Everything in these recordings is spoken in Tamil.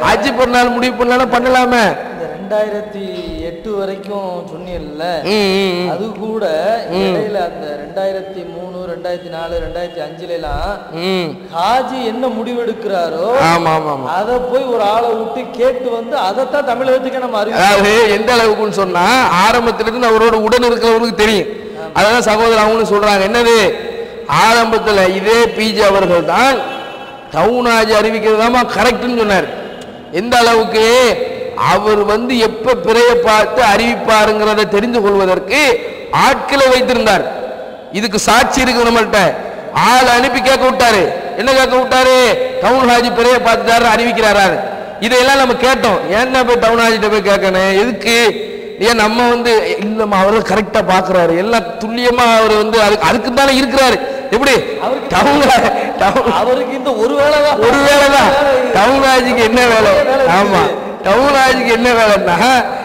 ஹஜ் பெருநாள் முடிவு பண்ணலாம் பண்ணலாமே. 2008 வரைக்கும் சொன்னீங்கல்ல, அது கூட இடையில அந்த 2003, 2004, 2005 எல்லாம் ஹாஜி என்ன முடிவெடுக்கிறாரோ அத போய் ஒரு ஆளை விட்டு கேட்டு வந்து அதைத்தான் தமிழகத்துக்கு நம்ம அதாவது எந்த அளவுக்குன்னு சொன்னா ஆரம்பத்திலிருந்து அவரோட உடன் இருக்கிறவங்களுக்கு தெரியும். அதான் சகோதரர் அவங்களும் சொல்றாங்க. என்னது, ஆரம்பத்தில் இதே பிஜே அவர்கள் தான் டவுன் ஹாஜி அறிவிக்கிறதாமா கரெக்ட்னு சொன்னார். எந்த அளவுக்கு அவர் வந்து எப்ப பிறைய பார்த்து அறிவிப்பாருங்கிறத தெரிந்து கொள்வதற்கு ஆட்களை வைத்திருந்தார். இதுக்கு சாட்சி இருக்கு நம்மள்கிட்ட. ஆள் அனுப்பி கேட்க விட்டாரு. என்ன கேட்க விட்டாரு? டவுன் ஹாஜி பிறைய பார்த்துட்டாரு அறிவிக்கிறாரு. இதையெல்லாம் நம்ம கேட்டோம். ஏன்னா போய் டவுன் ஹாஜிட்ட போய் கேட்கணும் எதுக்கு? ஏன் நம்ம வந்து இல்லம்மா அவர் கரெக்டா பாக்குறாரு, எல்லாம் துல்லியமா அவர் வந்து அதுக்கு தானே இருக்கிறாரு. எப்படி அவருக்கு இந்த ஒரு வேலை தான் டவுன் ஹாஜிக்கு என்ன வேலை? ஆமா, டவுன் ஹாஜிக்கு என்ன வேலைன்னா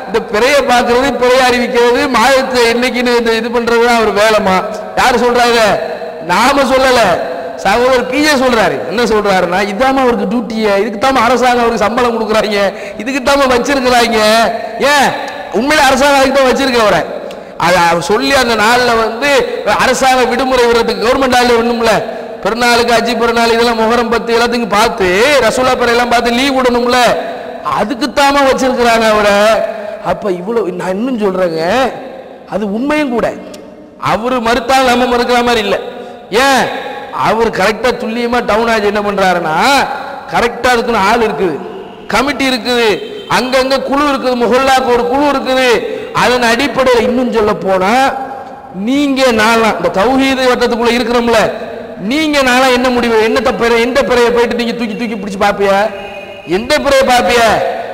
இந்த பிறைய பாக்குறது, பிறைய அறிவிக்கிறது, மாதத்தை என்னைக்குன்னு இது பண்றதுதான் அவர் வேலைமா. யாரு சொல்றாங்க? நாம சொல்லல, சகோதரர் பிஜே சொல்றாரு. என்ன சொல்றாருன்னா, இதாம அவருக்கு டியூட்டிய, இதுக்கு தாம அரசாங்கம் அவருக்கு சம்பளம் கொடுக்குறாங்க, இதுக்கு தாம வச்சிருக்கிறாங்க. ஏன் உண்மையில அரசாங்கம் அதுக்கு தான் வச்சிருக்கவரை அதை சொல்லி அந்த நாளில் வந்து அரசாங்க விடுமுறை விடுறதுக்கு கவர்மெண்ட் நாளில் விடணும்ல, பெருநாளுக்கு ஹஜ் பெருநாள் இதெல்லாம் முஹர்ரம் 10 எல்லாத்துக்கும் பார்த்து ரசூலா பிறையெல்லாம் பார்த்து லீவ் விடணும்ல, அதுக்குத்தாம வச்சிருக்கிறாங்க அவரை. அப்ப இவ்வளவு நான் இன்னும் சொல்றேங்க, அது உண்மையும் கூட. அவரு மறுத்தால் நம்ம மறுக்கிற மாதிரி இல்லை. ஏன் அவர் கரெக்டா துல்லியமா டவுன் ஹாஜி என்ன பண்றாருன்னா, கரெக்டா இருக்குன்னு ஆள் இருக்குது, கமிட்டி இருக்குது, அங்கங்க குழு இருக்குது, முஹல்லாக்கு ஒரு குழு இருக்குது. அதன் அடிப்படையில் இன்னும் சொல்ல போனா நீங்க நாளாம் இந்த தௌஹீது வட்டத்துக்குள்ள இருக்கிறோம்ல, நீங்க நாளா என்ன முடிவு, என்ன தப்பு, எந்த பிறையை போயிட்டு நீங்க தூக்கி தூக்கி பிடிச்சு பாப்பிய? எந்த பிறையை பாப்பிய?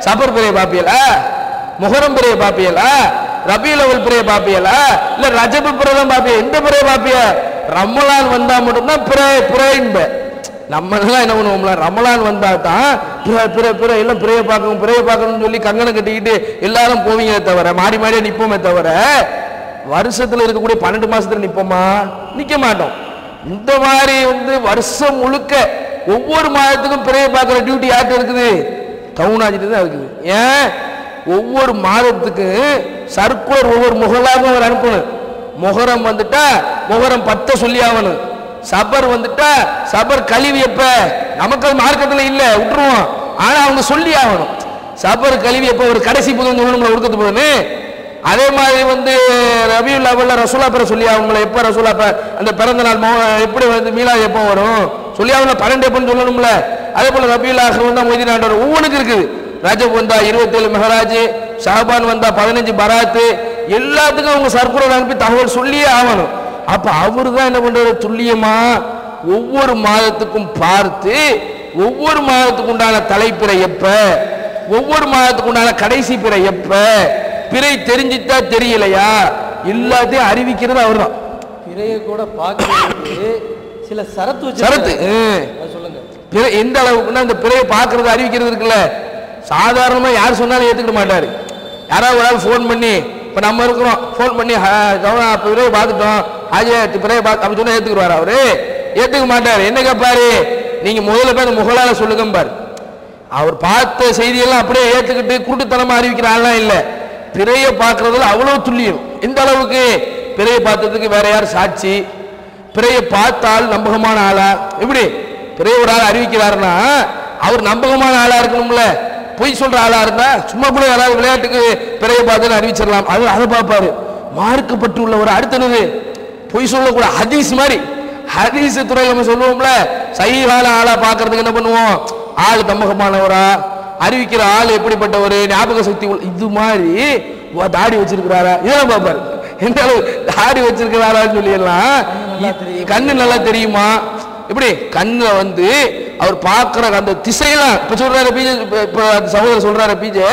சபர் பிறையை பாப்பியலா? முஹர்ரம் பிறையை பாப்பியலா? ரபியுல் அவ்வல் பிறையை பாப்பியலா? இல்ல ரஜபு பிறை தான் பாப்பிய? எந்த பிறையை பாப்பிய? ரமலான் வந்தா மட்டும்தான் பிறைன்ப. நம்ம எல்லாம் என்ன பண்ணுவோம்ல, ரமலான் வந்தா தான் பிற எல்லாம் பிறைய பார்க்கணும்னு சொல்லி கங்கனை கட்டிக்கிட்டு எல்லாரும் போவீங்க தவிர, மாறி மாறியே நிப்போமே தவிர, வருஷத்துல இருக்கக்கூடிய 12 மாசத்துல நிப்போமா? நிக்க மாட்டோம். இந்த மாதிரி வந்து வருஷம் முழுக்க ஒவ்வொரு மாதத்துக்கும் பிறைய பார்க்கிற டியூட்டி யார்கிட்ட இருக்குது? டவுன் ஹாஜிட்டு தான் இருக்குது. ஏன் ஒவ்வொரு மாதத்துக்கு சர்க்குலர் ஒவ்வொரு முகலாகவும் அவர் அனுப்பணும். முஹர்ரம் வந்துட்டா முஹர்ரம் 10 சொல்லி ஆகணும். சபர் வந்துட்டா சபர் கழிவு எப்ப? நமக்கு மார்க்கத்துல இல்ல, விட்டுருவோம். ஆனா அவங்க சொல்லி ஆகணும். சபர் கழிவு எப்ப? ஒரு கடைசி புதன் சொல்லணும் ஒடுக்கத்து போதுன்னு. அதே மாதிரி வந்து ரபியுல் அவ்வல்ல ரசூலா பிற சொல்லி ஆகணும்ல, எப்ப ரசூலா அந்த பிறந்த நாள் எப்படி வந்து மீலாது எப்போ வரும் சொல்லி ஆகணும். 12 எப்பன்னு சொல்லணும்ல. அதே போல ரபியுல் ஆஹிர் வந்தா மொய்தீன் ஆண்டவர் ஒவ்வொன்றுக்கு இருக்குது. ரஜப் வந்தா 27 மெஹராஜ், ஷாபான் வந்தா 15 பராத்து, எல்லாத்துக்கும் அவங்க சர்க்குலர் அனுப்பி தகவல் சொல்லியே ஆகணும். அப்ப அவரு தான் என்ன பண்றாரு, துல்லியமா ஒவ்வொரு மாதத்துக்கும் பார்த்து ஒவ்வொரு மாதத்துக்கு உண்டான தலைப்பிறை எப்ப, ஒவ்வொரு மாதத்துக்கு உண்டான கடைசி பிறை எப்ப, பிறை தெரிஞ்சிட்டா தெரியலையா, எல்லாத்தையும் அறிவிக்கிறது அவர் தான். பிறைய கூட பார்க்கறதுக்கு சில சரத்து சொல்லுங்க. பிறை எந்த அளவுக்குன்னா இந்த பிறையை பார்க்கறது அறிவிக்கிறது இருக்குல்ல, சாதாரணமா யார் சொன்னாலும் ஏத்துக்கிட மாட்டாரு. யாராவது ஒரு ஆள் ஃபோன் பண்ணி, இப்ப நம்ம இருக்கிறோம், ஃபோன் பண்ணி பிறையை பார்த்துட்டோம் ஹாஜி பிறையை பார்த்து அப்படி சொன்னா ஏத்துக்குவாரு? அவரு ஏத்துக்க மாட்டாரு. என்ன கேட்பாரு? நீங்க முதல்ல போய் அந்த முகலால சொல்லுங்க பாரு. அவர் பார்த்த செய்தியெல்லாம் அப்படியே ஏத்துக்கிட்டு குருட்டுத்தனமா அறிவிக்கிற ஆள்லாம் இல்ல. பிறையை பார்க்கறதுல அவ்வளவு துல்லியம். எந்த அளவுக்கு? பிறையை பார்த்ததுக்கு வேற யார் சாட்சி? பிறையை பார்த்தால் நம்பகமான ஆளா? எப்படி பிறையை ஒரு ஆள் அறிவிக்கிறாருன்னா அவர் நம்பகமான ஆளா இருக்கணும்ல. பொய் சொல்ற ஆளா இருந்தா சும்மா கூட யாராவது விளையாட்டுக்கு பிறையை பார்த்து அறிவிச்சிடலாம், அது அதை பார்ப்பாரு. மார்க்கப்பட்டு உள்ளவர் அடுத்தது பொய் சொல்லக்கூடாது. ஹதீஸ் மாதிரி, ஹதீஸ் துறையில் நம்ம சொல்லுவோம்ல, சஹீஹான ஆளா பார்க்கறதுக்கு என்ன பண்ணுவோம், ஆள் நம்பகமானவரா, அறிவிக்கிற ஆள் எப்படிப்பட்டவர், ஞாபக சக்தி இது மாதிரி தாடி வச்சிருக்கிறாரா இதெல்லாம் பார்ப்பாரு. எந்த அளவு தாடி வச்சிருக்கிறாரான்னு சொல்லிடலாம். கண்ணு நல்லா தெரியுமா? எப்படி கண்ணுல வந்து அவர் பார்க்கிற அந்த திசையெல்லாம் இப்ப சொல்றாரு பிஜே, சகோதரர் சொல்றாரு பிஜே,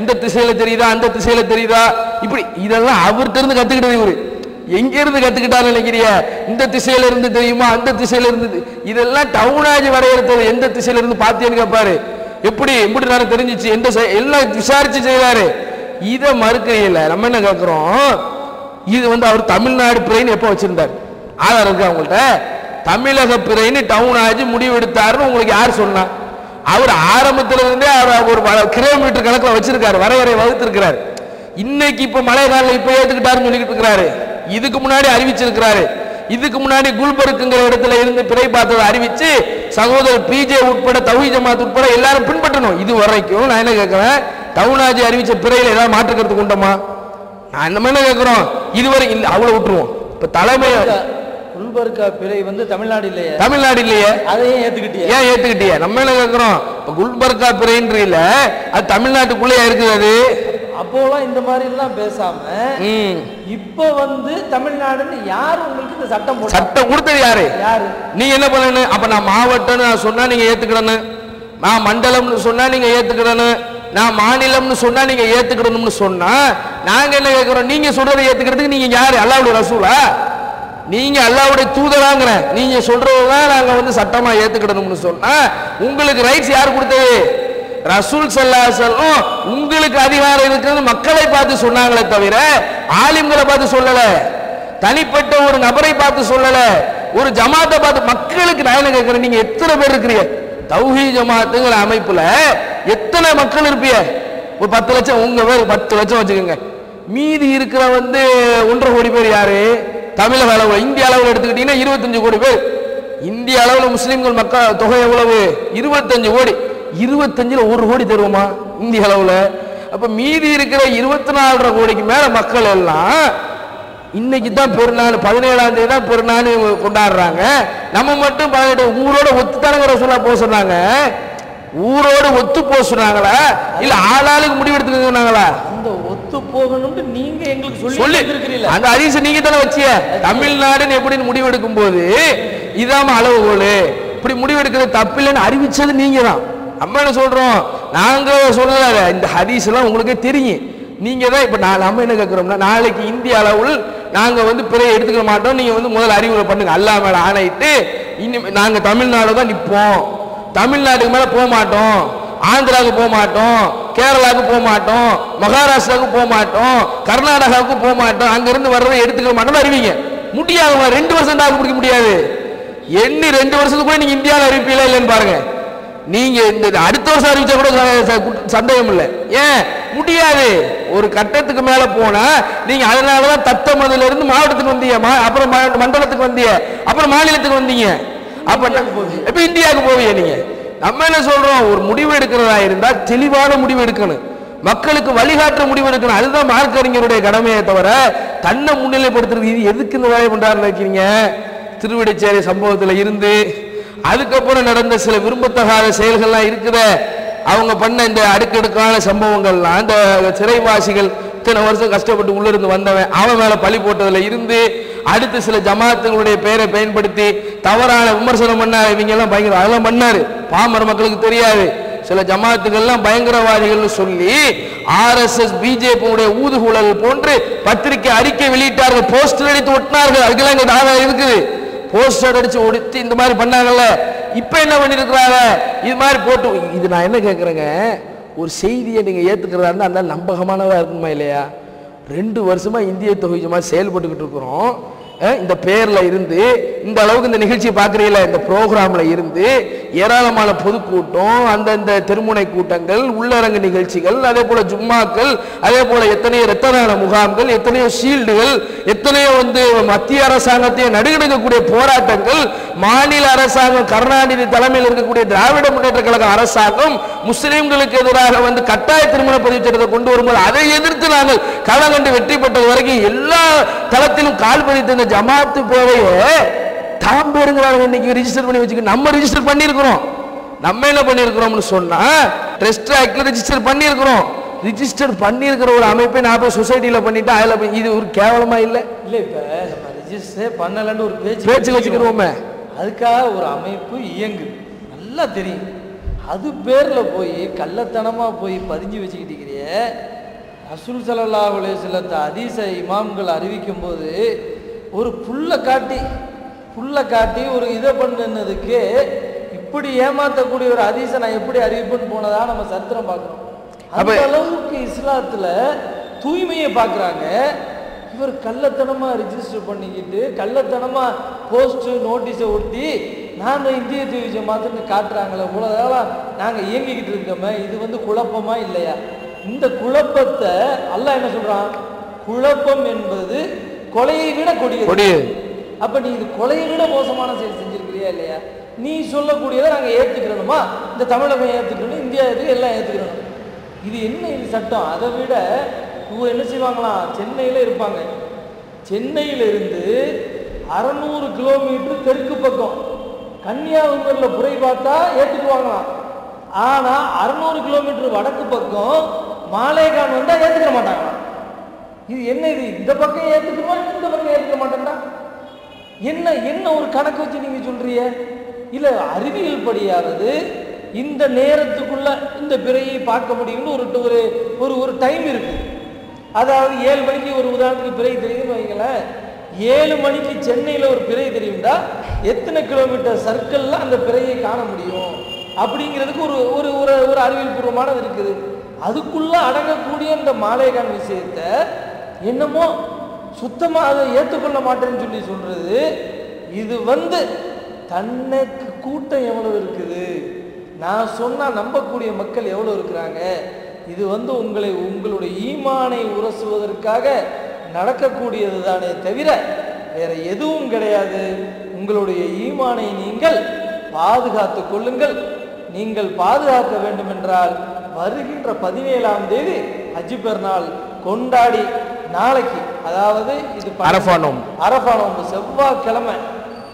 இந்த திசையில தெரியுதா அந்த திசையில தெரியுதா, இப்படி இதெல்லாம் அவர்கிட்ட இருந்து கத்துக்கிட்டது. இவரு எங்க இருந்து கத்துக்கிட்டாரு நினைக்கிறிய? இந்த திசையில இருந்து தெரியுமா, அந்த திசையில இருந்து, இதெல்லாம் டவுன் ஹாஜி வரையறுத்தது. எந்த திசையில இருந்து பார்த்தேன்னு கேட்பாரு. எப்படி எப்படி நான் தெரிஞ்சிச்சு, எந்த எல்லாம் விசாரிச்சு செய்வாரு. இதை மறுக்கையில நம்ம என்ன கேட்கிறோம், இது வந்து அவர் தமிழ்நாடு பிறைன்னு எப்ப வச்சிருந்தார்? ஆதாரம் இருக்கு அவங்கள்ட்ட? தமிழக பிறைன்னு டவுன் ஹாஜி முடிவு எடுத்தாருன்னு உங்களுக்கு யார் சொன்னா? அவர் ஆரம்பத்துல இருந்தே ஒரு கிலோமீட்டர் கணக்கில் வச்சிருக்காரு, வரையறை வகுத்திருக்கிறார். இன்னைக்கு இப்ப மழை காலம் இப்ப ஏத்துக்கிட்டாருன்னு சொல்லிட்டு இருக்கிறாரு. இதுக்கு முன்னாடி அறிவிச்சிருக்கிறாரு. இதுக்கு முன்னாடி குல்பர்க்குங்கிற இடத்துல இருந்து பிறை பார்த்ததை அறிவிச்சு சகோதரர் பிஜே உட்பட தௌஹீத் ஜமாத் உட்பட எல்லாரும் பின்பற்றணும். இது வரைக்கும் நான் என்ன கேட்கிறேன், தவுனாஜி அறிவிச்ச பிறையில ஏதாவது மாற்றுக்கிறது கொண்டோமா? நான் இந்த மாதிரி கேட்கிறோம். இதுவரை இல்லை, அவ்வளவு விட்டுருவோம். இப்ப தலைமை குல்பர்கா பிறை வந்து தமிழ்நாடு இல்லையே, தமிழ்நாடு இல்லையே, அதையும் ஏத்துக்கிட்டியா? ஏன் ஏத்துக்கிட்டியா? நம்ம என்ன கேட்கிறோம், இப்ப குல்பர்கா பிறைன்ற இல்ல, அது தமிழ்நாட்டுக்குள்ளேயே இருக்குது. அது அப்போலாம் இந்த மாதிரி எல்லாம் பேசாம இப்ப வந்து தமிழ்நாடுன்னு யாரு உங்களுக்கு இந்த சட்டம் போட்டு சட்டம் கொடுத்தது யாரு? நீங்க என்ன பண்ணணும்? அப்ப நான் மாவட்டம்னு நான் சொன்னா நீங்க ஏத்துக்கிடணும், நான் மண்டலம்னு சொன்னா நீங்க ஏத்துக்கிடணும், நான் மாநிலம்னு சொன்னா நீங்க ஏத்துக்கிடணும்னு சொன்னா நாங்க என்ன கேட்கிறோம், நீங்க சொல்றதை ஏத்துக்கிறதுக்கு நீங்க யாரு? அல்லாஹ்வுடைய ரசூலா? நீங்க அல்லாஹ்வுடைய தூதராங்கற, நீங்க சொல்றதுதான் நாங்க வந்து சட்டமா ஏத்துக்கிடணும்னு சொன்னா உங்களுக்கு ரைட்ஸ் யார் கொடுத்தது? ரசூல் ஸல்லல்லாஹு அலைஹி வஸல்லம் உங்களுக்கு அதிகாரம் இருக்கிறது மக்களை பார்த்து சொன்னாங்களே தவிர ஆலிம்களை பார்த்து சொல்லல, தனிப்பட்ட ஒரு நபரை பார்த்து சொல்லல, ஒரு ஜமாத்தை பார்த்து மக்களுக்கு. நான் என்ன கேட்கிறேன், நீங்க எத்தனை பேர் இருக்கிறீங்க தௌஹீத் ஜமாத்துங்கிற அமைப்புல? எத்தனை மக்கள் இருப்பீங்க? ஒரு 10 லட்சம், உங்க பேர் 10 லட்சம் வச்சுக்கோங்க. மீதி இருக்கிற வந்து 1.5 கோடி பேர் யாரு? தமிழக அளவு, இந்திய அளவில் எடுத்துக்கிட்டீங்கன்னா 25 கோடி பேர். இந்திய அளவில் முஸ்லிம்கள் மக்கள் தொகை எவ்வளவு? 25 கோடி. 25ல 1 கோடி தருவோமா இந்திய அளவுல? அப்ப மீதி இருக்கிற 24.5 கோடிக்கு மேல மக்கள் எல்லாம் இன்னைக்கு தான் பெருநாள், 17ஆம் தேதி தான் பெருநாள் கொண்டாடுறாங்க. நம்ம மட்டும் 18 ஊரோட ஒத்துத்தானங்கிற சொல்ல போக சொன்னாங்க. ஊரோடு ஒத்து போக சொன்னாங்களா இல்ல ஆளாளுக்கு முடிவெடுத்து சொன்னாங்களா? அந்த ஒத்து போகணும்னு நீங்க எங்களுக்கு சொல்லி இருக்கிறீங்க. அந்த ஹதீஸை நீங்க தானே வச்சிய. தமிழ்நாடுன்னு எப்படின்னு முடிவெடுக்கும் போது இதாம அளவுகோல், இப்படி முடிவெடுக்கிறது தப்பில்லைன்னு அறிவிச்சது நீங்க தான். நம்ம என்ன சொல்றோம், நாங்க சொல்லல, இந்த ஹதீஸ் எல்லாம் உங்களுக்கே தெரியும். நீங்க தான் இப்ப நம்ம என்ன கேட்கிறோம்னா, நாளைக்கு இந்திய அளவில் நாங்க வந்து பிறையை எடுத்துக்க மாட்டோம், நீங்க வந்து முதல்ல அறிவுரை பண்ணுங்க, அல்லாஹ் மேல ஆணையிட்டு நாங்க தமிழ்நாடு தான் நிற்போம், தமிழ்நாட்டுக்கு மேல போக மாட்டோம், ஆந்திராவுக்கு போக மாட்டோம், கேரளாவுக்கு போக மாட்டோம், மகாராஷ்டிராவுக்கு போக மாட்டோம், கர்நாடகாவுக்கு போக மாட்டோம், அங்க இருந்து வர்றதை எடுத்துக்க மாட்டோம் அறிவிங்க. முடியாது, 2 வருஷம் தாக்கு பிடிக்க முடியாது. எண்ணி 2 வருஷத்துக்குள்ள நீங்க இந்தியாவில் அறிவிப்பீங்களா இல்லைன்னு பாருங்க. நீங்க இந்த அடுத்த வருஷம் அறிவிச்சா கூட சந்தேகம் இல்லை. ஏன் முடியாது? ஒரு கட்டத்துக்கு மேல போனா நீங்க அதனாலதான் தத்தமதுல இருந்து மாவட்டத்துக்கு வந்தீங்க, அப்புறம் மண்டலத்துக்கு வந்தீங்க, அப்புறம் மாநிலத்துக்கு வந்தீங்க, அப்ப இந்தியாவுக்கு போவீங்க நீங்க. நம்ம என்ன சொல்றோம், ஒரு முடிவு எடுக்கிறதா இருந்தா தெளிவான முடிவு எடுக்கணும், மக்களுக்கு வழிகாட்டுற முடிவு எடுக்கணும். அதுதான் மார்க்க அறிஞருடைய கடமையை தவிர தன்னை முன்னிலைப்படுத்துறது. இது எதுக்கு இந்த வேலை பண்றாருன்னு நினைக்கிறீங்க? திருவிடைச்சேரி சம்பவத்தில் இருந்து அதுக்கப்புறம் நடந்த சில விரும்பத்தகாத செயல்கள்லாம் இருக்குத, அவங்க பண்ண இந்த அடுக்கடுக்கான சம்பவங்கள்லாம், இந்த சிறைவாசிகள் இத்தனை வருஷம் கஷ்டப்பட்டு உள்ள இருந்து வந்தவன் அவன் மேல பழி போட்டதுல இருந்து அடுத்து சில ஜமாத்துகளுடைய பெயரை பயன்படுத்தி தவறான விமர்சனம் பண்ணாரு. இவங்க எல்லாம் பயங்கர அதெல்லாம் பண்ணாரு, பாமர மக்களுக்கு தெரியாது. சில ஜமாத்துகள்லாம் பயங்கரவாதிகள் சொல்லி ஆர்எஸ்எஸ் பிஜேபியுடைய ஊதுகுழல் போன்று பத்திரிகை அறிக்கை வெளியிட்டார்கள், போஸ்டர் அடித்து ஒட்டினார்கள். அதுக்கெல்லாம் எங்க தாவா இருக்குது. போஸ்டர் அடிச்சு ஒடுத்தி இந்த மாதிரி பண்ணாங்கல்ல. இப்ப என்ன பண்ணிருக்கிறாங்க, இது மாதிரி போட்டு. இது நான் என்ன கேட்கறேங்க, ஒரு செய்தியை நீங்க ஏத்துக்கிறதா இருந்தா அந்த நம்பகமானதா இருக்குமா இல்லையா? 2 வருஷமா இந்திய தொகுதிமா செயல்பட்டுக்கிட்டு இருக்கிறோம். இந்த பேர்ல இருந்து இந்த அளவுக்கு இந்த நிகழ்ச்சியை பார்க்குறீங்களா, இந்த ப்ரோக்ராம்ல இருந்து ஏராளமான பொதுக்கூட்டம், அந்தந்த தெருமுனை கூட்டங்கள், உள்ளரங்கு நிகழ்ச்சிகள், அதே போல ஜும்மாக்கள், அதே போல எத்தனையோ இரத்த தான முகாம்கள், எத்தனையோ ஷீல்டுகள், எத்தனையோ மத்திய அரசாங்கத்தையும் நடுங்கிடக்கூடிய போராட்டங்கள், மாநில அரசாங்கம் கருணாநிதி தலைமையில் இருக்கக்கூடிய திராவிட முன்னேற்ற கழக அரசாங்கம் முஸ்லிம்களுக்கு எதிராக கட்டாய திருமண பதிவு சட்டத்தை கொண்டு வரும்போது அதை எதிர்த்து நாங்கள் களம் கண்டு வெற்றி பெற்றது வரைக்கும் எல்லா தளத்திலும் கால் பதித்த இந்த ஜமாத்து பேரையே தாம் பேருங்கிறாங்க இன்னைக்கு ரிஜிஸ்டர் பண்ணி வச்சுக்க. நம்ம ரிஜிஸ்டர் பண்ணியிருக்கிறோம். நம்ம என்ன பண்ணியிருக்கிறோம்னு சொன்னா ட்ரஸ்ட் ஆக்ட்ல ரிஜிஸ்டர் பண்ணியிருக்கிறோம். ரிஜிஸ்டர் பண்ணியிருக்கிற ஒரு அமைப்பை நான் போய் சொசைட்டியில பண்ணிட்டு அதில் போய் இது ஒரு கேவலமா இல்லை? இல்லை, இப்போ நம்ம ரிஜிஸ்டர் பண்ணலன்னு ஒரு பேச்சு வச்சுக்கிறோமே, அதுக்காக ஒரு அமைப்பு இயங்குது நல்லா தெரியும். அது பேர்ல போய் கள்ளத்தனமா போய் பதிஞ்சு வச்சுக்கிட்டீங்க. ரசூல் ஸல்லல்லாஹு அலைஹி வஸல்லம் ஹதீஸ இமாம்கள் அறிவிக்கும் போது ஒரு புல்ல காட்டி ஒரு இதை பண்ணதுக்கு இப்படி ஏமாத்தக்கூடிய ஒரு ஹதீஸை நான் எப்படி அறிவிப்புன்னு போனதா நம்ம சரித்திரம் பார்க்கிறோம். அந்த அளவுக்கு இஸ்லாத்துல தூய்மையை பார்க்குறாங்க. இவர் கள்ளத்தனமா ரிஜிஸ்டர் பண்ணிக்கிட்டு கள்ளத்தனமா போஸ்ட் நோட்டீஸை ஒட்டி நாம இந்திய தௌஹீத் ஜமாத்துன்னு காட்டுறாங்களே, இவ்வளவு நாங்க இயங்கிக்கிட்டு இருக்கோமே, இது வந்து குழப்பமா இல்லையா? இந்த குழப்பத்தை அல்லாஹ் என்ன சொல்றான்? குழப்பம் என்பது கொலையை விட கொடியது. அப்ப நீ இது கொலையை விட மோசமான செயல் செஞ்சிருக்கிறியா இல்லையா? நீ சொல்லக்கூடியதை நாங்க ஏத்துக்கிறோமா? இந்த தமிழகம் ஏத்துக்கணும், இந்தியா எல்லாம் ஏத்துக்கிறோம். இது என்ன இது சட்டம்? அதை விட இவங்க என்ன செய்வாங்களாம், சென்னையில இருப்பாங்க, சென்னையிலிருந்து 600 கிலோமீட்டர் தெற்கு பக்கம் கன்னியாகுமரியில புரை பார்த்தா ஏத்துக்குவாங்களாம். ஆனா 600 கிலோமீட்டர் வடக்கு பக்கம் மாலேகான் வந்தா ஏத்துக்க மாட்டாங்களாம். இது என்ன இது? இந்த பக்கம் ஏத்துக்குமா, இந்த பக்கம் ஏத்துக்க மாட்டேன்டா? என்ன என்ன ஒரு கணக்கு வச்சு நீங்க சொல்றீங்க? இல்ல அறிவியல் படியாவது இந்த நேரத்துக்குள்ள இந்த பிறையை பார்க்க முடியும்னு ஒரு ஒரு டைம் இருக்கு. அதாவது 7 மணிக்கு ஒரு உதாரணத்துக்கு பிறை தெரியுதுன்னு வைங்களேன், 7 மணிக்கு சென்னையில் ஒரு பிறை தெரியும்டா, எத்தனை கிலோமீட்டர் சர்க்கிள்ல அந்த பிறையை காண முடியும் அப்படிங்கிறதுக்கு ஒரு ஒரு ஒரு அறிவியல் பூர்வமானது இருக்குது. அதுக்குள்ள அடங்கக்கூடிய இந்த மாலேகான் விஷயத்தை என்னமோ சுத்தமாக அதை ஏற்றுக்கொள்ள மாட்டேன்னு சொல்லி சொல்றது, இது வந்து தன்னைக்கு கூட்டம் எவ்வளவு இருக்குது, நான் சொன்னா நம்பக்கூடிய மக்கள் எவ்வளவு இருக்கிறாங்க, இது வந்து உங்களுடைய ஈமானை உரசுவதற்காக நடக்கக்கூடியது தானே தவிர வேற எதுவும் கிடையாது. உங்களுடைய ஈமானை நீங்கள் பாதுகாத்துக் கொள்ளுங்கள். நீங்கள் பாதுகாக்க வேண்டும் என்றால் வருகின்ற 17ஆம் தேதி ஹஜ் பெருநாள் கொண்டாடி நாளைக்கு, அதாவது இது அரஃபா நோன்பு செவ்வாய்க்கிழமை,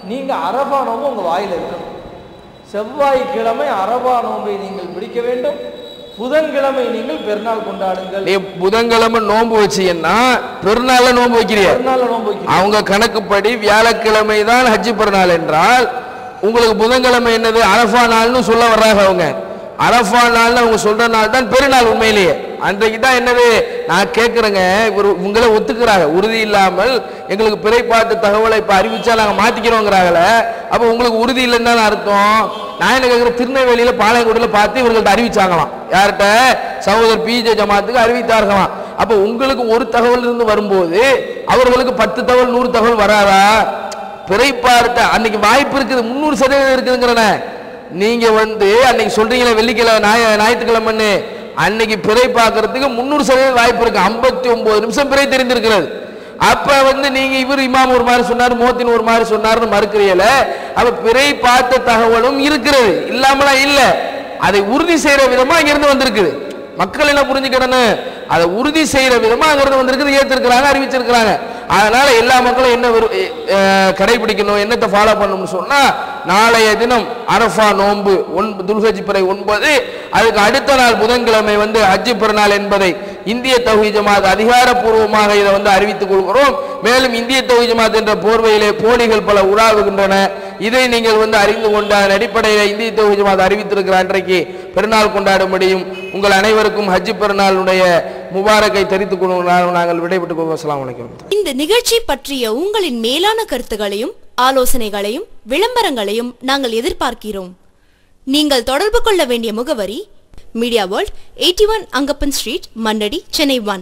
நீங்க அரஃபா நோன்பு உங்க வாயில இருக்கணும். செவ்வாய்க்கிழமை அரஃபா நோன்பை நீங்கள் பிடிக்க வேண்டும். புதன்கிழமை நீங்கள் பெருநாள் கொண்டாடுங்கள். நீ புதன்கிழமை நோன்பு வச்சீங்கன்னா பெருநாள் நோன்பு வைக்கிறீங்க. அவங்க கணக்குப்படி வியாழக்கிழமை தான் ஹஜ் பெருநாள் என்றால் உங்களுக்கு புதன்கிழமை என்னது அரஃபா நாள்னு சொல்ல வர்றாங்க. அவங்க அரஃபா நாள்னு அவங்க சொல்ற நாள் தான் பெருநாள். உண்மையிலேயே அன்றைக்கு தான் என்னது நான் கேட்குறேங்க, உங்களை ஒத்துக்கிறாங்க. உறுதி இல்லாமல் எங்களுக்கு பிறை பார்த்த தகவலை இப்போ அறிவிச்சா நாங்கள் மாற்றிக்கிறோங்கிறாங்களே, அப்போ உங்களுக்கு உறுதி இல்லைன்னு தான் அர்த்தம். நான் என்ன கேட்குறேன், திருநெல்வேலியில் பாளையங்கோட்டில் பார்த்து இவர்கள்ட்ட அறிவிச்சாங்களாம். யார்கிட்ட? சகோதரர் பிஜே ஜமாத்துக்கு அறிவித்தார்களாம். அப்போ உங்களுக்கு ஒரு தகவல் இருந்து வரும்போது அவர்களுக்கு 10 தகவல் 100 தகவல் வராதா? பிறை பார்த்த அன்னைக்கு வாய்ப்பு இருக்குது, 300% இருக்குதுங்கிறன. நீங்க வந்து அன்னைக்கு சொல்றீங்களா வெள்ளிக்கிழமை ஞாயிற்றுக்கிழமைன்னு, அன்னைக்கு பிறை பார்க்கறதுக்கு 300% வாய்ப்பு இருக்கு. 59 நிமிஷம் பிறை தெரிந்திருக்கிறது. அப்ப வந்து நீங்க இவர் இமாம் ஒரு மாதிரி சொன்னார், மோத்தின் ஒரு மாதிரி சொன்னார்னு மறுக்கிறீங்கள. அப்ப பிறை பார்த்த தகவலும் இருக்கிறது, இல்லாமலாம் இல்ல. அதை உறுதி செய்யற விதமா இங்கிருந்து வந்திருக்குது. மக்கள் என்ன புரிஞ்சுக்கணும், அதை உறுதி செய்யற விதமா அங்கிருந்து வந்திருக்குது, ஏற்றிருக்கிறாங்க, அறிவிச்சிருக்கிறாங்க. அதனால எல்லா மக்களும் என்ன கடைபிடிக்கணும், என்னத்தை ஃபாலோ பண்ணணும்னு சொன்னா, நாளைய தினம் அரஃபா நோன்பு துல்ஹஜ் பிறை 9, அதுக்கு அடுத்த நாள் புதன்கிழமை வந்து ஹஜ் பெருநாள் என்பதை இந்திய தௌஹீத் ஜமாத் அதிகாரப்பூர்வமாக இதை வந்து அறிவித்துக் கொள்கிறோம். மேலும் இந்திய தௌஹீத் ஜமாத் என்ற போர்வையிலே போலிகள் பல உலாவுகின்றன. இதை நீங்கள் வந்து அறிந்து கொண்ட அடிப்படையில் இந்திய தௌஹீத் ஜமாத் அறிவித்திருக்கிற அன்றைக்கு பெருநாள் கொண்டாடும்படியும் உங்கள் அனைவருக்கும் ஹஜ் பெருநாளுடைய முபாரக்கை தெரிவித்துக் கொள்வோம். நாங்கள் விடைபெற்றுக் கொள்வோம். அஸ்ஸலாமு அலைக்கும். இந்த நிகழ்ச்சி பற்றிய உங்களின் மேலான கருத்துகளையும் ஆலோசனைகளையும் விளம்பரங்களையும் நாங்கள் எதிர்பார்க்கிறோம். நீங்கள் தொடர்பு கொள்ள வேண்டிய முகவரி media world, 81 Angappan street, Mannady, Chennai 1.